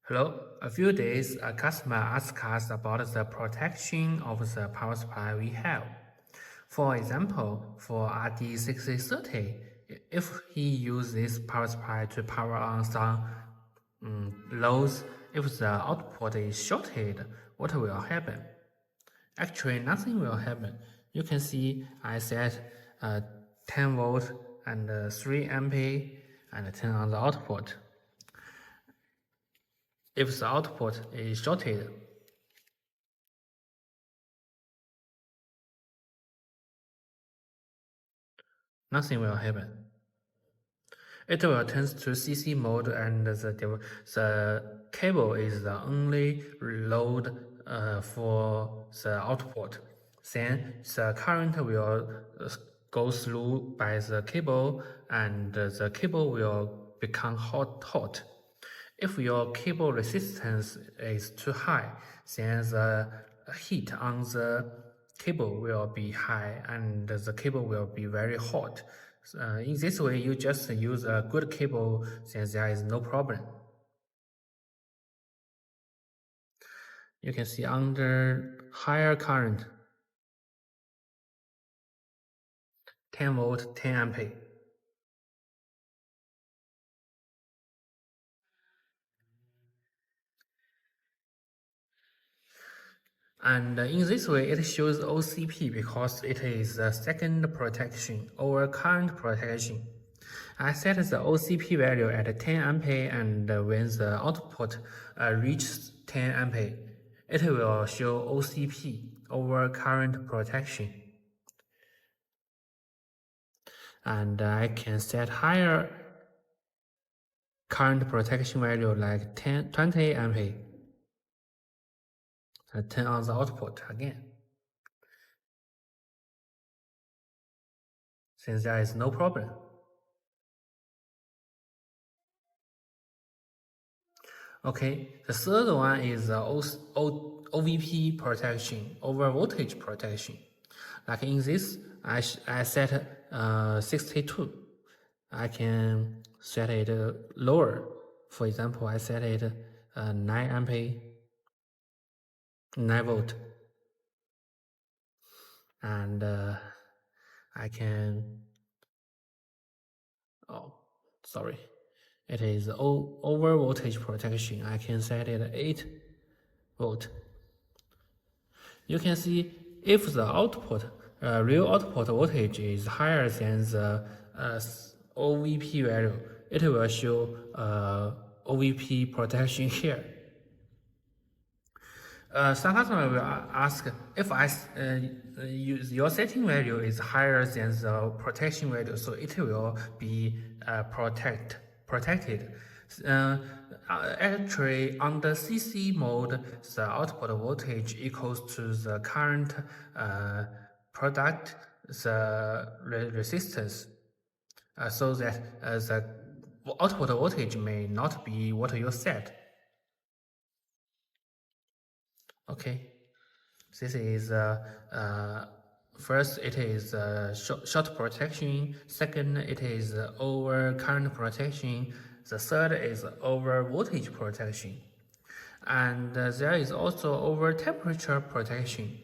Hello. A few days, a customer asked us about the protection of the power supply we have. For example, for RD6030, if he uses this power supply to power on some loads, if the output is shorted, what will happen? Actually, nothing will happen. You can see I set 10 volt and 3 ampere and turn on the output. If the output is shorted, nothing will happen. It will turn to CC mode and the cable is the only load for the output. Then the current will go through by the cable and the cable will become hot. If your cable resistance is too high, then the heat on the cable will be high and the cable will be very hot. In this way, you just use a good cable, then there is no problem. You can see under higher current, 10 volt, 10 ampere. And in this way, it shows OCP because it is the second protection over current protection. I set the OCP value at 10 ampere and when the output reaches 10 ampere, it will show OCP over current protection. And I can set higher current protection value like 20 ampere. Turn on the output again. Since there is no problem. Okay, the third one is OVP protection, over voltage protection. Like in this, I set 62. I can set it lower. For example, I set it 9 ampere, 9 volt. And I can, it is over voltage protection. I can set it 8 volt. You can see if the output, real output voltage is higher than the OVP value, it will show OVP protection here. Some customer will ask if your setting value is higher than the protection value, so it will be protected. Actually, under CC mode, the output voltage equals to the current product, the resistance, so that the output voltage may not be what you set. Okay, this is first it is short protection, second it is over current protection, the third is over voltage protection, and there is also over temperature protection.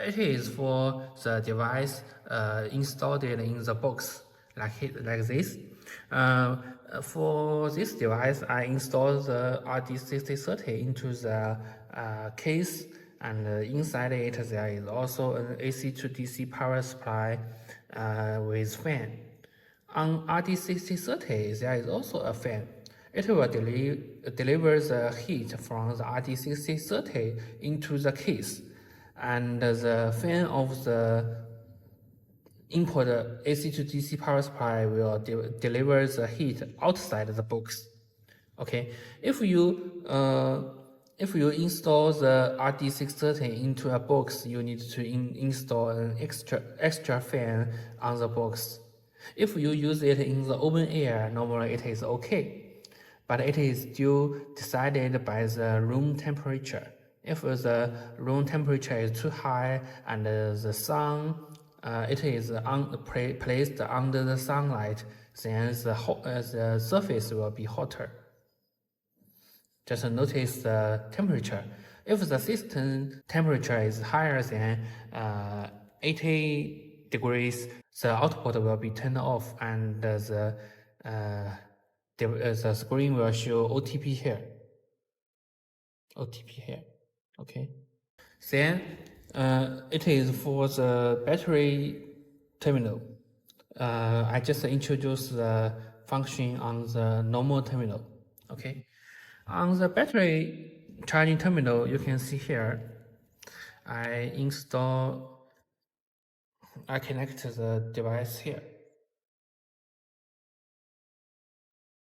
It is for the device installed in the box like this. For this device, I installed the RD6030 into the case, and inside it there is also an AC to DC power supply with fan. On RD6030 there is also a fan. It will deliver the heat from the RD6030 into the case, and the fan of the input AC to DC power supply will deliver the heat outside the box. Okay, if you install the RD630 into a box, you need to install an extra fan on the box. If you use it in the open air, normally it is okay, but it is still decided by the room temperature. If the room temperature is too high and the sun it is placed under the sunlight, then the surface will be hotter. Just notice the temperature. If the system temperature is higher than 80 degrees, the output will be turned off and the screen will show OTP here. OTP here. Okay. Then it is for the battery terminal. I just introduced the function on the normal terminal. Okay. On the battery charging terminal, you can see here, I connect the device here.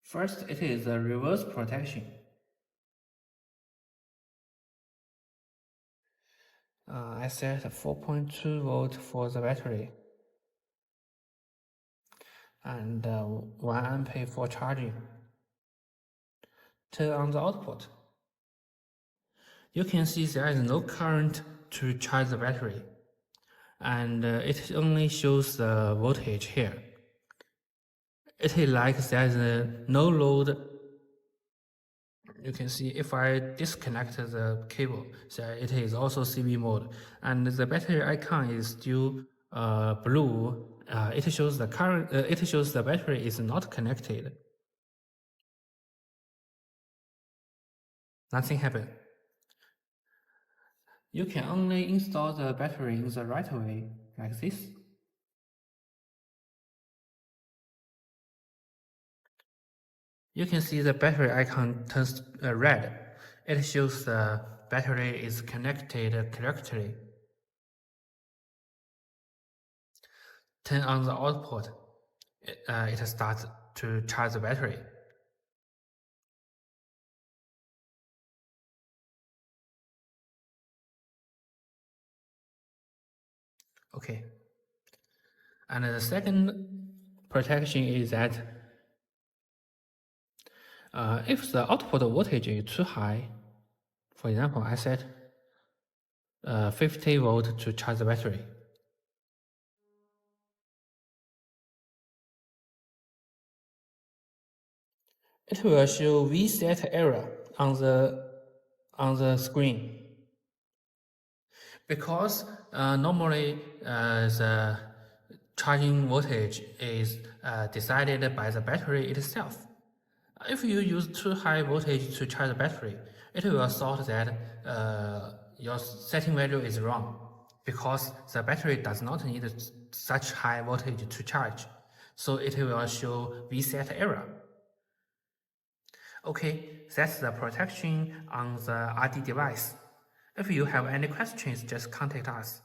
First, it is the reverse protection. I set 4.2 volt for the battery and 1 ampere for charging. Turn on the output. You can see there is no current to charge the battery, and it only shows the voltage here. It is like there is no load. You can see if I disconnect the cable, so it is also CB mode, and the battery icon is still blue. It shows the current. It shows the battery is not connected. Nothing happened. You can only install the battery in the right way, like this. You can see the battery icon turns red. It shows the battery is connected correctly. Turn on the output. It starts to charge the battery. Okay. And the second protection is that if the output voltage is too high, for example, I set 50 volt to charge the battery. It will show reset error on the screen. Because normally the charging voltage is decided by the battery itself. If you use too high voltage to charge the battery, it will thought that your setting value is wrong because the battery does not need such high voltage to charge. So it will show reset error. Okay, that's the protection on the RD device. If you have any questions, just contact us.